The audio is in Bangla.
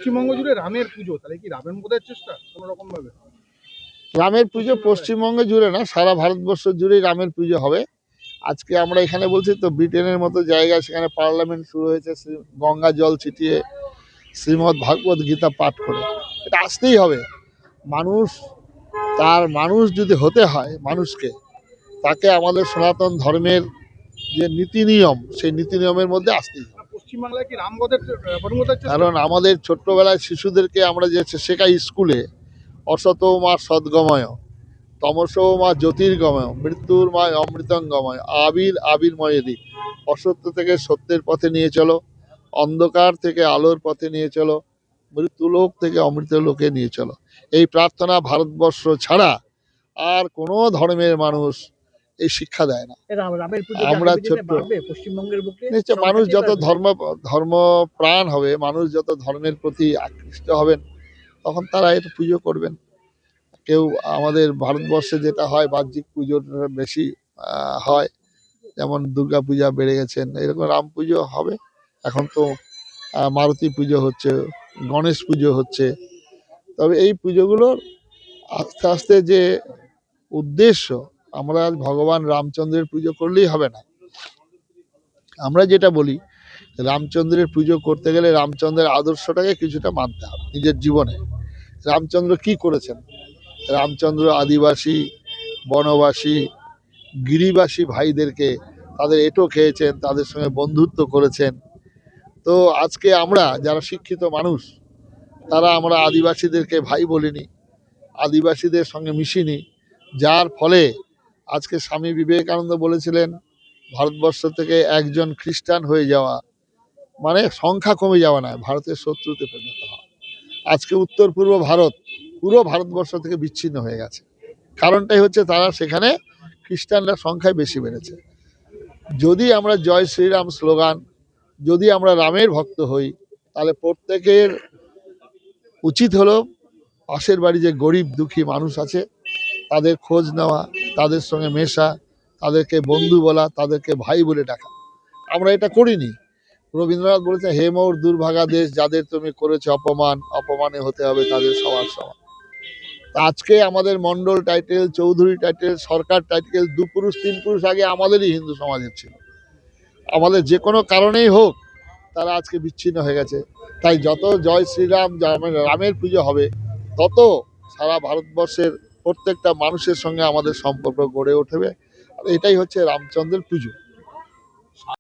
পশ্চিমবঙ্গ জুড়ে রামের পুজো, তাহলে কি রামের মধ্যে চেষ্টা কোনো রকম ভাবে? রামের পুজো পশ্চিমবঙ্গে জুড়ে না, সারা ভারতবর্ষ জুড়েই রামের পুজো হবে। আজকে আমরা এখানে বলছি তো, ব্রিটেনের মতো জায়গায় সেখানে পার্লামেন্ট শুরু হয়েছে, গঙ্গা জল ছিটিয়ে শ্রীমদ্ ভাগবত গীতা পাঠ করে। এটা আসতেই হবে। মানুষ, মানুষ যদি হতে হয় মানুষকে, তাকে আমাদের সনাতন ধর্মের যে নীতি নিয়ম, সেই নীতি নিয়মের মধ্যে আসতেই হবে। পশ্চিমবাংলায় কি রামগদের চেষ্টা? কারণ আমাদের ছোট্টবেলায় শিশুদেরকে আমরা যে শেখাই স্কুলে, অসত মা সদ্গময়, তমস মা জ্যোতির্গময়, মৃত্যুর মা অমৃতঙ্গময়, আবির্ময় দিক। অসত্য থেকে সত্যের পথে নিয়ে চলো, অন্ধকার থেকে আলোর পথে নিয়ে চলো, মৃত্যুলোক থেকে অমৃত লোকে নিয়ে চলো। এই প্রার্থনা ভারতবর্ষ ছাড়া আর কোনো ধর্মের মানুষ এই শিক্ষা দেয় না। আমরা ছোট্ট, নিশ্চয় মানুষ যত ধর্ম প্রাণ হবে, মানুষ যত ধর্মের প্রতি আকৃষ্ট হবেন, তখন তারা এটা পুজো করবেন। কেউ আমাদের ভারতবর্ষে যেটা হয়, বাহ্যিক পুজোর বেশি হয়, যেমন দুর্গা পূজা বেড়ে গেছেন, এরকম রাম পুজো হবে। এখন তো মারুতি পুজো হচ্ছে, গণেশ পুজো হচ্ছে। তবে এই পুজোগুলোর আস্তে আস্তে যে উদ্দেশ্য, আমরা ভগবান রামচন্দ্রের পুজো করলেই হবে না। আমরা যেটা বলি, রামচন্দ্রের পুজো করতে গেলে রামচন্দ্রের আদর্শটাকে কিছুটা মানতে হবে নিজের জীবনে। রামচন্দ্র কি করেছেন? রামচন্দ্র আদিবাসী, বনবাসী, গিরিবাসী ভাইদেরকে তাদের এঁটো খেয়েছেন, তাদের সঙ্গে বন্ধুত্ব করেছেন। তো আজকে আমরা যারা শিক্ষিত মানুষ, তারা আমরা আদিবাসীদেরকে ভাই বলিনি, আদিবাসীদের সঙ্গে মিশিনি, যার ফলে আজকে স্বামী বিবেকানন্দ বলেছিলেন, ভারতবর্ষ থেকে একজন খ্রিস্টান হয়ে যাওয়া মানে সংখ্যা কমে যাওয়া নয়, ভারতের শত্রুতে পরিণত হওয়া। আজকে উত্তর পূর্ব ভারত পুরো ভারতবর্ষ থেকে বিচ্ছিন্ন হয়ে গেছে। কারণটাই হচ্ছে তারা সেখানে খ্রিস্টানরা সংখ্যায় বেশি বেড়েছে। যদি আমরা জয় শ্রীরাম স্লোগান, যদি আমরা রামের ভক্ত হই, তাহলে প্রত্যেকের উচিত হলো পাশের বাড়ি যে গরিব দুঃখী মানুষ আছে তাদের খোঁজ নেওয়া, তাদের সঙ্গে মেশা, তাদেরকে বন্ধু বলা, তাদেরকে ভাই বলে ডাকা। আমরা এটা করিনি। রবীন্দ্রনাথ বলেছে, হে মোর দুর্ভাগা দেশ, যাদের তুমি করেছো অপমান, অপমানে হতে হবে তাদের সবার সমান। আজকে আমাদের মন্ডল টাইটেল, চৌধুরী টাইটেল, সরকার টাইটেল 2 পুরুষ 3 পুরুষ আগে আমাদেরই হিন্দু সমাজের ছিল। আমাদের যে কোনো কারণেই হোক, তারা আজকে বিচ্ছিন্ন হয়ে গেছে। তাই যত জয় শ্রীরাম, রামের পুজো হবে, তত সারা ভারতবর্ষের প্রত্যেকটা মানুষের সঙ্গে আমাদের সম্পর্ক গড়ে উঠবে। আর এটাই হচ্ছে রামচন্দ্রের পুজো।